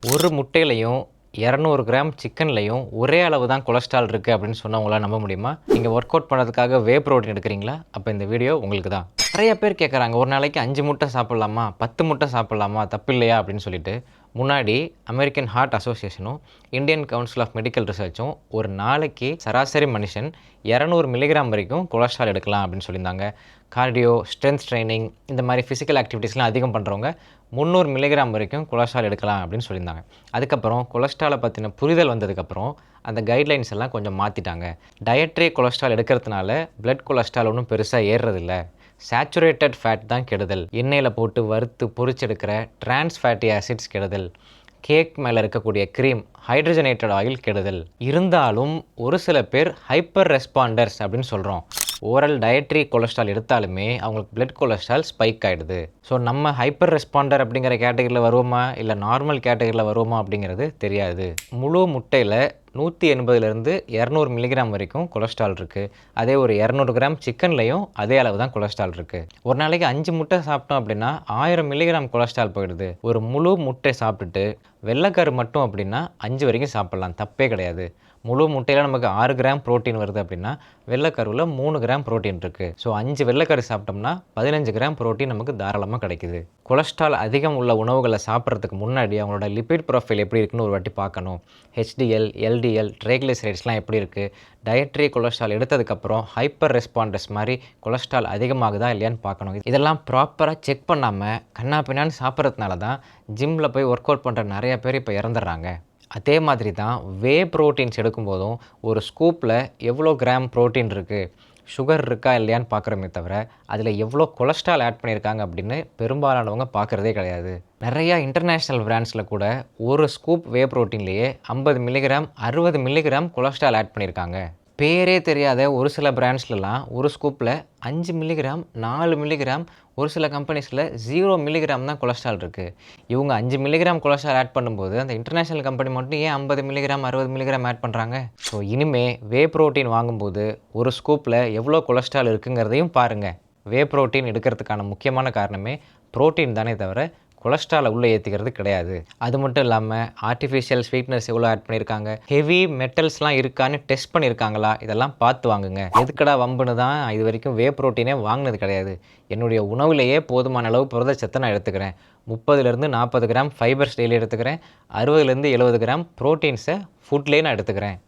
ஒரு முட்டையிலையும் 200 கிராம் சிக்கன்லையும் ஒரே அளவு தான் கொலஸ்ட்ரால் இருக்குது அப்படின்னு சொன்னால் உங்களால் நம்ப முடியுமா? நீங்கள் ஒர்க் அவுட் பண்ணுறதுக்காக வே புரோட்டீன் எடுக்கிறீங்களா? அப்போ இந்த வீடியோ உங்களுக்கு தான். நிறைய பேர் கேட்குறாங்க, ஒரு நாளைக்கு 5 முட்டை சாப்பிட்லாமா, 10 முட்டை சாப்பிட்லாமா, தப்பு இல்லையா அப்படின்னு சொல்லிட்டு. முன்னாடி அமெரிக்கன் ஹார்ட் அசோசியேஷனும் இந்தியன் கவுன்சில் ஆஃப் மெடிக்கல் ரிசர்ச்சும் ஒரு நாளைக்கு சராசரி மனுஷன் 200 மில்லிகிராம் வரைக்கும் கொலஸ்ட்ரால் எடுக்கலாம் அப்படின்னு சொல்லியிருந்தாங்க. கார்டியோ, ஸ்ட்ரென்த் ட்ரைனிங் இந்த மாதிரி ஃபிசிக்கல் ஆக்டிவிட்டீஸ்லாம் அதிகம் பண்ணுறவங்க 300 மில்லிகிராம் வரைக்கும் கொலஸ்ட்ரால் எடுக்கலாம் அப்படின்னு சொல்லியிருந்தாங்க. அதுக்கப்புறம் கொலஸ்ட்ராலை பற்றின புரிதல் வந்ததுக்கப்புறம் அந்த கைட்லைன்ஸ் எல்லாம் கொஞ்சம் மாற்றிட்டாங்க. டயட்ரி கொலஸ்ட்ரால் எடுக்கிறதுனால பிளட் கொலஸ்ட்ரால் ஒன்றும் பெருசாக ஏறுறதில்ல. சேச்சுரேட்டட் ஃபேட் தான் கெடுதல். எண்ணெயில் போட்டு வறுத்து பொரிச்செடுக்கிற டிரான்ஸ் ஃபேட்டி ஆசிட்ஸ் கெடுதல். கேக் மேலே இருக்கக்கூடிய க்ரீம் ஹைட்ரஜனேட்டட் ஆயில் கெடுதல். இருந்தாலும் ஒரு சில பேர் ஹைப்பர் ரெஸ்பாண்டர்ஸ் அப்படின்னு சொல்கிறோம். ஓரல் டயட்ரி கொலஸ்ட்ரால் எடுத்தாலுமே அவங்களுக்கு பிளட் கொலஸ்ட்ரால் ஸ்பைக் ஆகிடுது. ஸோ நம்ம ஹைப்பர் ரெஸ்பாண்டர் அப்படிங்கிற கேட்டகரியில் வருவோமா இல்லை நார்மல் கேட்டகரியில் வருவோமா அப்படிங்கிறது தெரியாது. முழு முட்டையில் 180லேருந்து 200 மில்லிகிராம் வரைக்கும் கொலஸ்ட்ரால் இருக்குது. அதே ஒரு 200 கிராம் சிக்கன்லையும் அதே அளவு தான் கொலஸ்ட்ரால் இருக்குது. ஒரு நாளைக்கு 5 முட்டை சாப்பிட்டோம் அப்படின்னா 1000 மில்லிகிராம் கொலஸ்ட்ரால் போயிடுது. ஒரு முழு முட்டை சாப்பிட்டுட்டு வெள்ளைக்கரு மட்டும் அப்படின்னா 5 வரைக்கும் சாப்பிட்லாம், தப்பே கிடையாது. முழு முட்டையில் நமக்கு 6 கிராம் ப்ரோட்டீன் வருது அப்படின்னா வெள்ளைக்கருவில் 3 கிராம் ப்ரோட்டீன் இருக்குது. ஸோ 5 வெள்ளைக்கரு சாப்பிட்டோம்னா 15 கிராம் ப்ரோட்டீன் நமக்கு தாராளமாக கிடைக்குது. கொலஸ்ட்ரால் அதிகம் உள்ள உணவுகளை சாப்பிட்றதுக்கு முன்னாடி அவங்களோட லிபிட் ப்ரொஃபைல் எப்படி இருக்குன்னு ஒரு வாட்டி பார்க்கணும். HDL, LDL, ட்ரைக்ளிசரைட்ஸ்லாம் எப்படி இருக்குது, டயட்ரி கொலஸ்ட்ரால் எடுத்ததுக்கப்புறம் ஹைப்பர் ரெஸ்பாண்டர்ஸ் மாதிரி கொலஸ்ட்ரால் அதிகமாகுதா இல்லையான்னு பார்க்கணும். இதெல்லாம் ப்ராப்பராக செக் பண்ணாமல் கண்ணா பின்னான்னு சாப்பிட்றதுனால தான் ஜிம்மில் போய் ஒர்க் அவுட் பண்ணுற நிறைய பேர் இப்போ இறந்துடுறாங்க. அதே மாதிரி தான் வே ப்ரோட்டீன்ஸ் எடுக்கும்போதும் ஒரு ஸ்கூப்பில் எவ்வளோ கிராம் ப்ரோட்டீன் இருக்குது, சுகர் இருக்கா இல்லையான்னு பார்க்குறோமே தவிர அதில் எவ்வளோ கொலஸ்ட்ரால் ஆட் பண்ணியிருக்காங்க அப்படின்னு பெரும்பாலானவங்க பார்க்குறதே கிடையாது. நிறையா இன்டர்நேஷ்னல் பிராண்ட்ஸில் கூட ஒரு ஸ்கூப் வே ப்ரோட்டீன்லேயே 50 மில்லிகிராம் 60 மில்லிகிராம் கொலஸ்ட்ரால் ஆட் பண்ணியிருக்காங்க. பேரே தெரியாத ஒரு சில பிராண்ட்ஸ்லலாம் ஒரு ஸ்கூப்பில் 5 மில்லிகிராம் 4 மில்லிகிராம், ஒரு சில கம்பெனிஸில் 0 மில்லிகிராம் தான் கொலஸ்ட்ரால் இருக்குது. இவங்க 5 மில்லிகிராம் கொலஸ்ட்ரால் ஆட் பண்ணும்போது அந்த இன்டர்நேஷ்னல் கம்பெனி மட்டும் ஏன் 50 மில்லிகிராம் 60 மில்லிகிராம் ஆட் பண்ணுறாங்க? ஸோ இனிமேல் வே ப்ரோட்டீன் வாங்கும்போது ஒரு ஸ்கூப்பில் எவ்வளோ கொலஸ்ட்ரால் இருக்குங்கிறதையும் பாருங்கள். வே ப்ரோட்டீன் எடுக்கிறதுக்கான முக்கியமான காரணமே ப்ரோட்டீன் தானே தவிர கொலஸ்ட்ராலை உள்ளே ஏற்றிக்கிறது கிடையாது. அது மட்டும் இல்லாமல் ஆர்டிஃபிஷியல் ஸ்வீட்னஸ் எவ்வளோ ஆட் பண்ணியிருக்காங்க, ஹெவி மெட்டல்ஸ்லாம் இருக்கான்னு டெஸ்ட் பண்ணியிருக்காங்களா, இதெல்லாம் பார்த்து வாங்குங்க. எதுக்கடா வம்புன்னு தான் இது வரைக்கும் வே ப்ரோட்டீனே வாங்கினது கிடையாது. என்னுடைய உணவுலேயே போதுமான அளவு புரதச்சத்தை நான் எடுத்துக்கிறேன். 30லேருந்து 40 கிராம் ஃபைபர்ஸ் டெய்லி எடுத்துக்கிறேன். 60லேருந்து 70 கிராம் ப்ரோட்டீன்ஸை ஃபுட்லேயே நான் எடுத்துக்கிறேன்.